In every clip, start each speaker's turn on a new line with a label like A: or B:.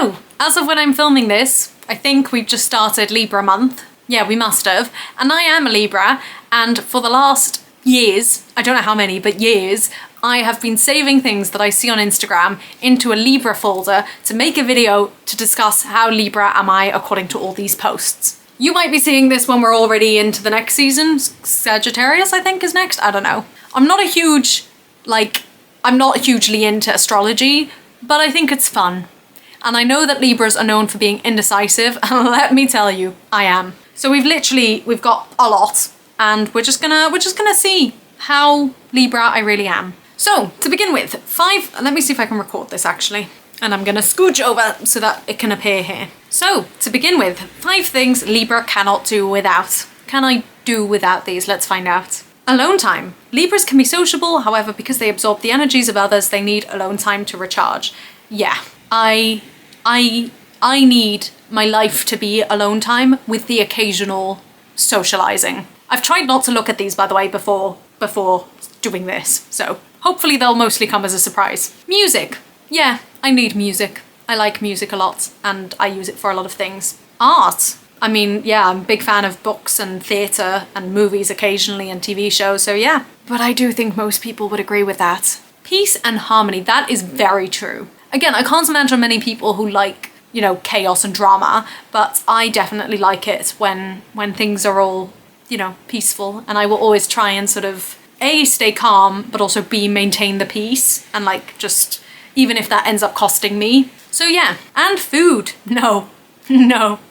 A: So, as of when I'm filming this, I think we've just started Libra month. Yeah, we must have. And I am a Libra, and for the last years, I don't know how many, but years, I have been saving things that I see on Instagram into a Libra folder to make a video to discuss how Libra am I according to all these posts. You might be seeing this when we're already into the next season. Sagittarius, I think, is next. I don't know. I'm not hugely into astrology, but I think it's fun. And I know that Libras are known for being indecisive, and let me tell you, I am. So we've got a lot, and we're just gonna see how Libra I really am. So, to begin with, let me see if I can record this actually. And I'm gonna scooch over so that it can appear here. So, to begin with, 5 things Libra cannot do without. Can I do without these? Let's find out. Alone time. Libras can be sociable, however, because they absorb the energies of others, they need alone time to recharge. Yeah, I need my life to be alone time with the occasional socializing. I've tried not to look at these, by the way, before doing this, so hopefully they'll mostly come as a surprise. Music. Yeah, I need music. I like music a lot, and I use it for a lot of things. Art. I mean, yeah, I'm a big fan of books and theatre and movies occasionally and TV shows, so yeah. But I do think most people would agree with that. Peace and harmony, that is very true. Again, I can't imagine many people who like, you know, chaos and drama, but I definitely like it when things are all, you know, peaceful, and I will always try and sort of A, stay calm, but also B, maintain the peace, and like just, even if that ends up costing me. So yeah, and food. No,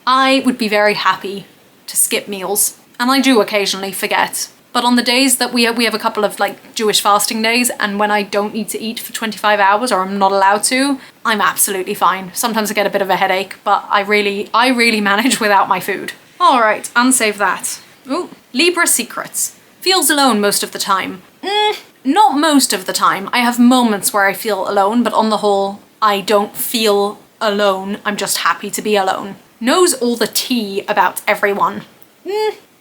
A: I would be very happy to skip meals, and I do occasionally forget. But on the days that we have a couple of like Jewish fasting days, and when I don't need to eat for 25 hours or I'm not allowed to, I'm absolutely fine. Sometimes I get a bit of a headache, but I really manage without my food. All right, unsave that. Ooh, Libra secrets. Feels alone most of the time. Not most of the time. I have moments where I feel alone, but on the whole, I don't feel alone. I'm just happy to be alone. Knows all the tea about everyone.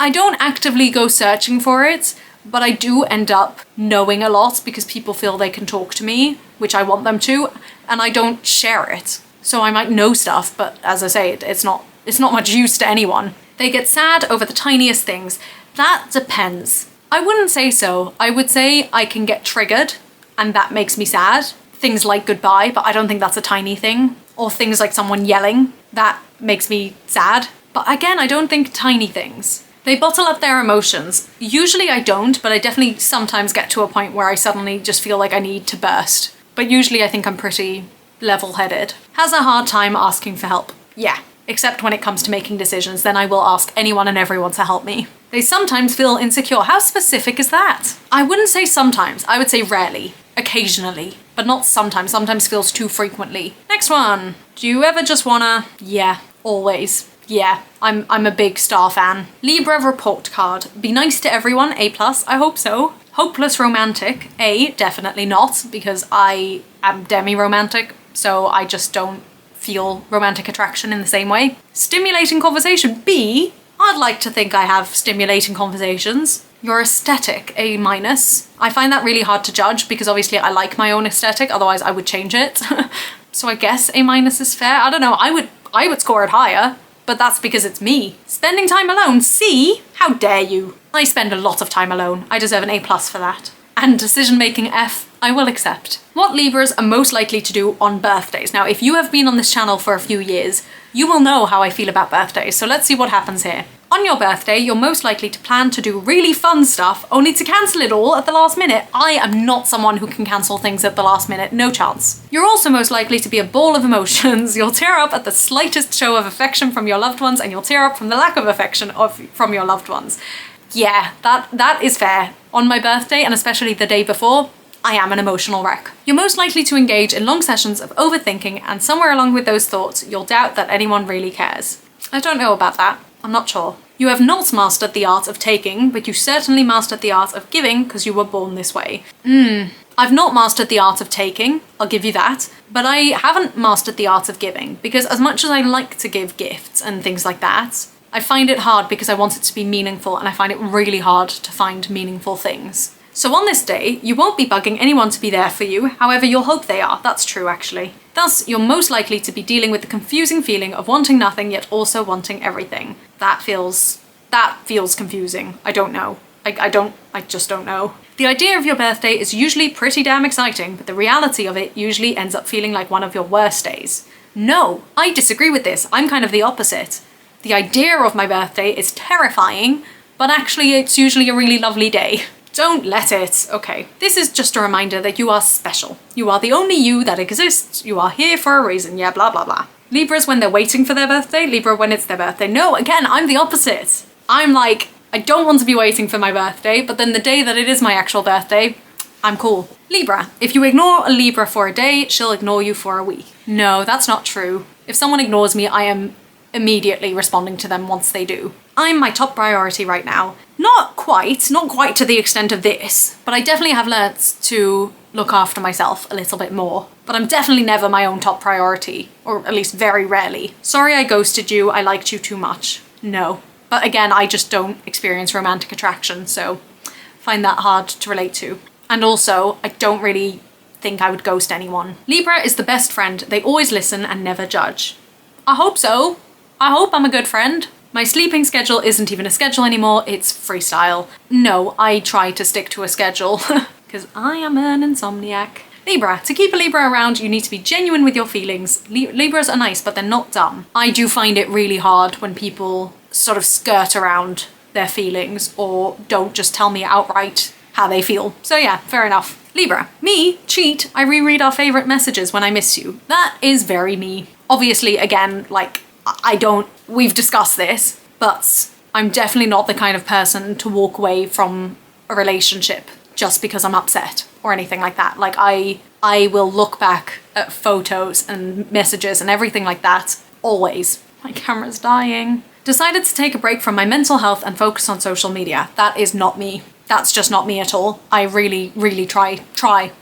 A: I don't actively go searching for it, but I do end up knowing a lot because people feel they can talk to me, which I want them to, and I don't share it. So I might know stuff, but as I say, it's not much use to anyone. They get sad over the tiniest things. That depends. I wouldn't say so. I would say I can get triggered, and that makes me sad. Things like goodbye, but I don't think that's a tiny thing. Or things like someone yelling, that makes me sad. But again, I don't think tiny things. They bottle up their emotions. Usually I don't, but I definitely sometimes get to a point where I suddenly just feel like I need to burst. But usually I think I'm pretty level-headed. Has a hard time asking for help. Yeah, except when it comes to making decisions, then I will ask anyone and everyone to help me. They sometimes feel insecure. How specific is that? I wouldn't say sometimes, I would say rarely. Occasionally, but not sometimes. Sometimes feels too frequently. Next one. Do you ever just wanna? Yeah, always. Yeah, I'm a big star fan. Libra report card. Be nice to everyone, A+, I hope so. Hopeless romantic, A, definitely not, because I am demi-romantic, so I just don't feel romantic attraction in the same way. Stimulating conversation, B, I'd like to think I have stimulating conversations. Your aesthetic, A-. I find that really hard to judge because obviously I like my own aesthetic, otherwise I would change it. So I guess A- is fair. I don't know, I would score it higher, but that's because it's me. Spending time alone, C? How dare you? I spend a lot of time alone. I deserve an A+ for that. And decision-making, F, I will accept. What Libras are most likely to do on birthdays? Now, if you have been on this channel for a few years, you will know how I feel about birthdays, so let's see what happens here. On your birthday, you're most likely to plan to do really fun stuff, only to cancel it all at the last minute. I am not someone who can cancel things at the last minute, no chance. You're also most likely to be a ball of emotions. You'll tear up at the slightest show of affection from your loved ones, and you'll tear up from the lack of affection from your loved ones. Yeah, that is fair. On my birthday, and especially the day before, I am an emotional wreck. You're most likely to engage in long sessions of overthinking, and somewhere along with those thoughts, you'll doubt that anyone really cares. I don't know about that. I'm not sure. You have not mastered the art of taking, but you certainly mastered the art of giving because you were born this way. I've not mastered the art of taking, I'll give you that, but I haven't mastered the art of giving because as much as I like to give gifts and things like that, I find it hard because I want it to be meaningful, and I find it really hard to find meaningful things. So on this day, you won't be bugging anyone to be there for you, however you'll hope they are. That's true, actually. Thus, you're most likely to be dealing with the confusing feeling of wanting nothing yet also wanting everything. That feels confusing. I don't know. I just don't know. The idea of your birthday is usually pretty damn exciting, but the reality of it usually ends up feeling like one of your worst days. No, I disagree with this. I'm kind of the opposite. The idea of my birthday is terrifying, but actually it's usually a really lovely day. Don't let it. Okay. This is just a reminder that you are special. You are the only you that exists. You are here for a reason. Yeah, blah, blah, blah. Libras when they're waiting for their birthday. Libra when it's their birthday. No, again, I'm the opposite. I'm like, I don't want to be waiting for my birthday, but then the day that it is my actual birthday, I'm cool. Libra. If you ignore a Libra for a day, she'll ignore you for a week. No, that's not true. If someone ignores me, I am immediately responding to them once they do. I'm my top priority right now. Not quite to the extent of this, but I definitely have learnt to look after myself a little bit more. But I'm definitely never my own top priority, or at least very rarely. Sorry I ghosted you, I liked you too much. No. But again, I just don't experience romantic attraction, so find that hard to relate to. And also, I don't really think I would ghost anyone. Libra is the best friend. They always listen and never judge. I hope so. I hope I'm a good friend. My sleeping schedule isn't even a schedule anymore, it's freestyle. No, I try to stick to a schedule, because I am an insomniac. Libra. To keep a Libra around, you need to be genuine with your feelings. Libras are nice, but they're not dumb. I do find it really hard when people sort of skirt around their feelings or don't just tell me outright how they feel. So yeah, fair enough. Libra. Me, cheat, I reread our favourite messages when I miss you. That is very me. Obviously, again, like, we've discussed this, but I'm definitely not the kind of person to walk away from a relationship just because I'm upset or anything like that. Like, I will look back at photos and messages and everything like that, always. My camera's dying. Decided to take a break from my mental health and focus on social media. That is not me. That's just not me at all. I really, really try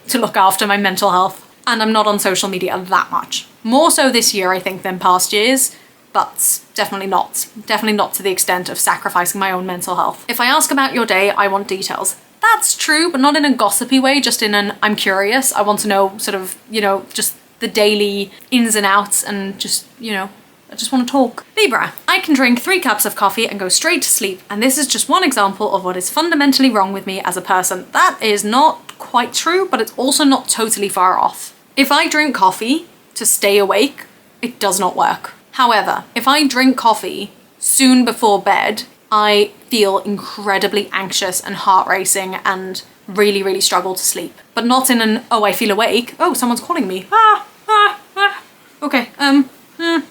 A: to look after my mental health, and I'm not on social media that much. More so this year, I think, than past years, but definitely not to the extent of sacrificing my own mental health. If I ask about your day, I want details. That's true, but not in a gossipy way, just in an I'm curious. I want to know sort of, just the daily ins and outs and just, I just want to talk. Libra. I can drink 3 cups of coffee and go straight to sleep, and this is just one example of what is fundamentally wrong with me as a person. That is not quite true, but it's also not totally far off. If I drink coffee to stay awake, it does not work. However, if I drink coffee soon before bed, I feel incredibly anxious and heart racing and really, really struggle to sleep. But not in an, oh, I feel awake. Oh, someone's calling me. Okay,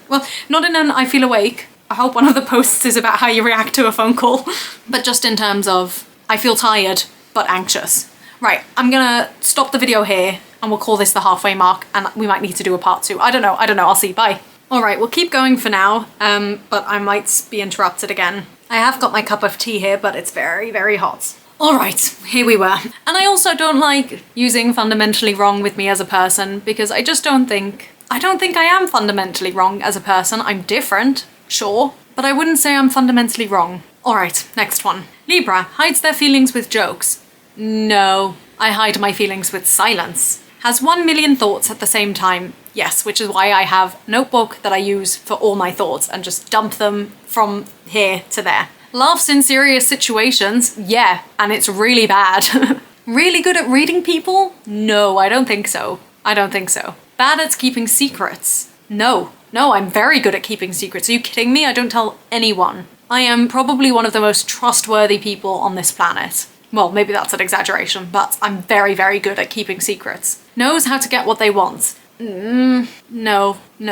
A: well, not in an I feel awake. I hope one of the posts is about how you react to a phone call. But just in terms of, I feel tired, but anxious. Right, I'm gonna stop the video here and we'll call this the halfway mark, and we might need to do a part 2. I don't know, I'll see, bye. All right, we'll keep going for now, but I might be interrupted again. I have got my cup of tea here, but it's very, very hot. All right, here we were. And I also don't like using fundamentally wrong with me as a person, because I just don't think I am fundamentally wrong as a person. I'm different, sure, but I wouldn't say I'm fundamentally wrong. All right, next one. Libra hides their feelings with jokes. No, I hide my feelings with silence. Has 1 million thoughts at the same time. Yes, which is why I have a notebook that I use for all my thoughts and just dump them from here to there. Laughs in serious situations. Yeah, and it's really bad. Really good at reading people? No, I don't think so. Bad at keeping secrets? No, I'm very good at keeping secrets. Are you kidding me? I don't tell anyone. I am probably one of the most trustworthy people on this planet. Well, maybe that's an exaggeration, but I'm very, very good at keeping secrets. Knows how to get what they want. No.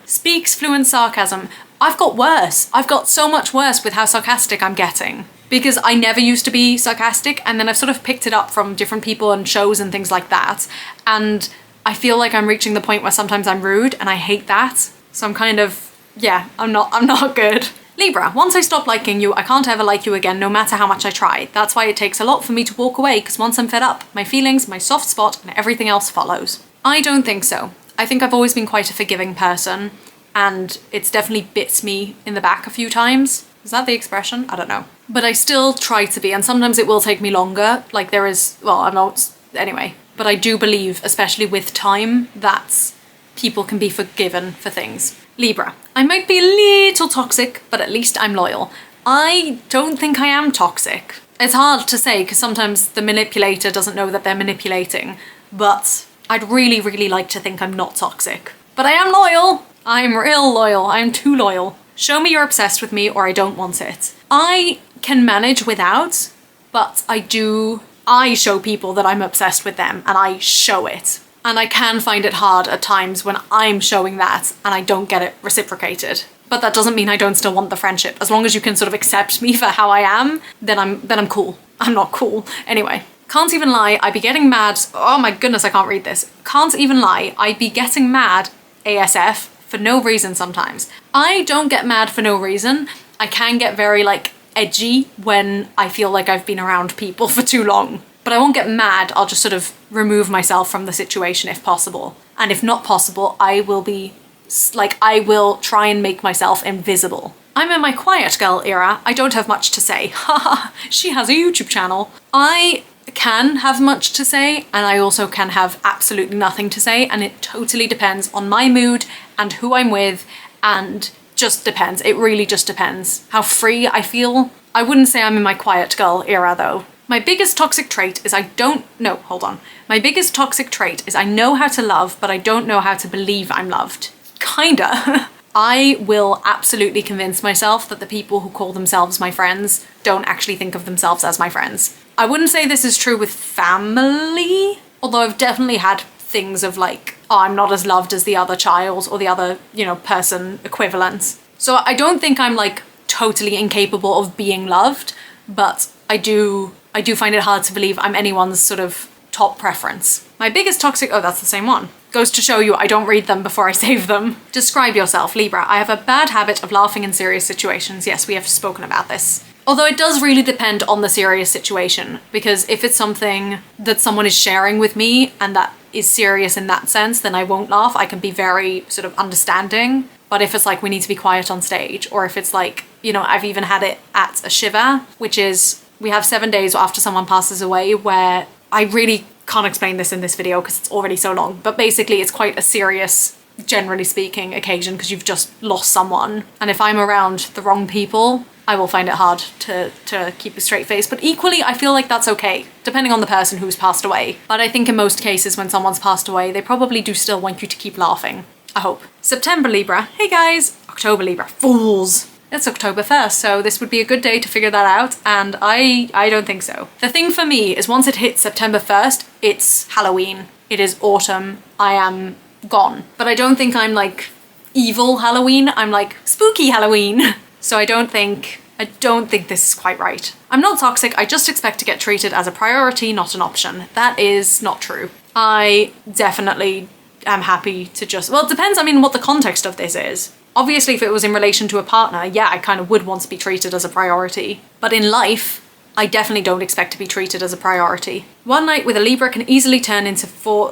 A: Speaks fluent sarcasm. I've got worse. I've got so much worse with how sarcastic I'm getting. Because I never used to be sarcastic, and then I've sort of picked it up from different people and shows and things like that. And I feel like I'm reaching the point where sometimes I'm rude, and I hate that. So I'm kind of, yeah, I'm not good. Libra, once I stop liking you, I can't ever like you again, no matter how much I try. That's why it takes a lot for me to walk away, because once I'm fed up, my feelings, my soft spot, and everything else follows. I don't think so. I think I've always been quite a forgiving person, and it's definitely bit me in the back a few times. Is that the expression? I don't know. But I still try to be, and sometimes it will take me longer. Like there is, well, I'm not, anyway. But I do believe, especially with time, that people can be forgiven for things. Libra, I might be a little toxic, but at least I'm loyal. I don't think I am toxic. It's hard to say because sometimes the manipulator doesn't know that they're manipulating, but I'd really, really like to think I'm not toxic. But I am loyal. I'm real loyal. I'm too loyal. Show me you're obsessed with me or I don't want it. I can manage without, but I show people that I'm obsessed with them and I show it. And I can find it hard at times when I'm showing that and I don't get it reciprocated. But that doesn't mean I don't still want the friendship. As long as you can sort of accept me for how I am, then I'm cool. I'm not cool. Anyway, can't even lie, I'd be getting mad. Oh my goodness, I can't read this. Can't even lie, I'd be getting mad ASF for no reason sometimes. I don't get mad for no reason. I can get very like edgy when I feel like I've been around people for too long. But I won't get mad, I'll just sort of remove myself from the situation if possible. And if not possible, I will try and make myself invisible. I'm in my quiet girl era, I don't have much to say. Haha, she has a YouTube channel. I can have much to say and I also can have absolutely nothing to say, and it totally depends on my mood and who I'm with, and just depends. It really just depends how free I feel. I wouldn't say I'm in my quiet girl era though. My biggest toxic trait is My biggest toxic trait is I know how to love, but I don't know how to believe I'm loved. Kinda. I will absolutely convince myself that the people who call themselves my friends don't actually think of themselves as my friends. I wouldn't say this is true with family, although I've definitely had things of like, oh, I'm not as loved as the other child or the other, person equivalent. So I don't think I'm like totally incapable of being loved, but I do find it hard to believe I'm anyone's sort of top preference. My biggest toxic, oh, that's the same one. Goes to show you I don't read them before I save them. Describe yourself, Libra. I have a bad habit of laughing in serious situations. Yes, we have spoken about this. Although it does really depend on the serious situation, because if it's something that someone is sharing with me and that is serious in that sense, then I won't laugh. I can be very sort of understanding. But if it's like we need to be quiet on stage, or if it's like, I've even had it at a shiva, which is we have 7 days after someone passes away, where I really can't explain this in this video because it's already so long, but basically it's quite a serious, generally speaking, occasion because you've just lost someone. And if I'm around the wrong people, I will find it hard to keep a straight face. But equally, I feel like that's okay, depending on the person who's passed away. But I think in most cases when someone's passed away, they probably do still want you to keep laughing. I hope. September Libra. Hey guys. October Libra. Fools. It's October 1st, so this would be a good day to figure that out, and I don't think so. The thing for me is once it hits September 1st, it's Halloween. It is autumn. I am gone. But I don't think I'm like evil Halloween. I'm like spooky Halloween. So I don't think this is quite right. I'm not toxic, I just expect to get treated as a priority, not an option. That is not true. I definitely am happy to just, well, it depends, what the context of this is. Obviously, if it was in relation to a partner, yeah, I kind of would want to be treated as a priority. But in life, I definitely don't expect to be treated as a priority. One night with a Libra can easily turn into 3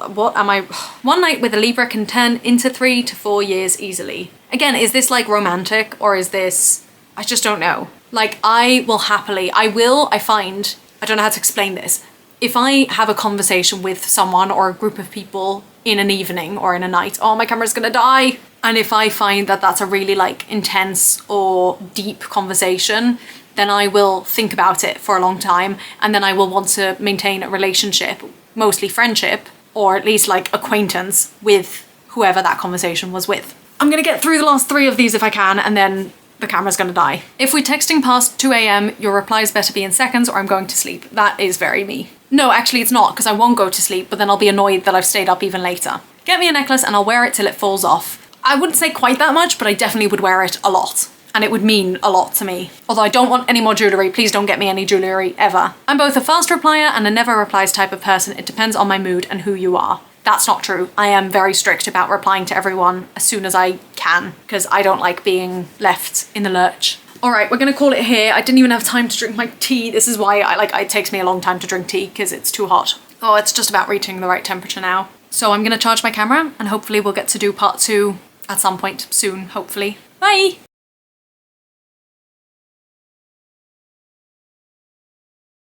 A: to 4 years easily. Again, is this like romantic or is this, I just don't know. Like I don't know how to explain this. If I have a conversation with someone or a group of people in an evening or in a night, oh, my camera's gonna die. And if I find that that's a really like intense or deep conversation, then I will think about it for a long time. And then I will want to maintain a relationship, mostly friendship, or at least like acquaintance with whoever that conversation was with. I'm gonna get through the last 3 of these if I can, and then the camera's gonna die. If we're texting past 2 a.m, your replies better be in seconds or I'm going to sleep. That is very me. No, actually it's not, because I won't go to sleep, but then I'll be annoyed that I've stayed up even later. Get me a necklace and I'll wear it till it falls off. I wouldn't say quite that much, but I definitely would wear it a lot. And it would mean a lot to me. Although I don't want any more jewellery, please don't get me any jewellery ever. I'm both a fast replier and a never replies type of person. It depends on my mood and who you are. That's not true. I am very strict about replying to everyone as soon as I can, because I don't like being left in the lurch. All right, we're gonna call it here. I didn't even have time to drink my tea. This is why it takes me a long time to drink tea, because it's too hot. Oh, it's just about reaching the right temperature now. So I'm gonna charge my camera and hopefully we'll get to do part 2 at some point soon, hopefully. Bye!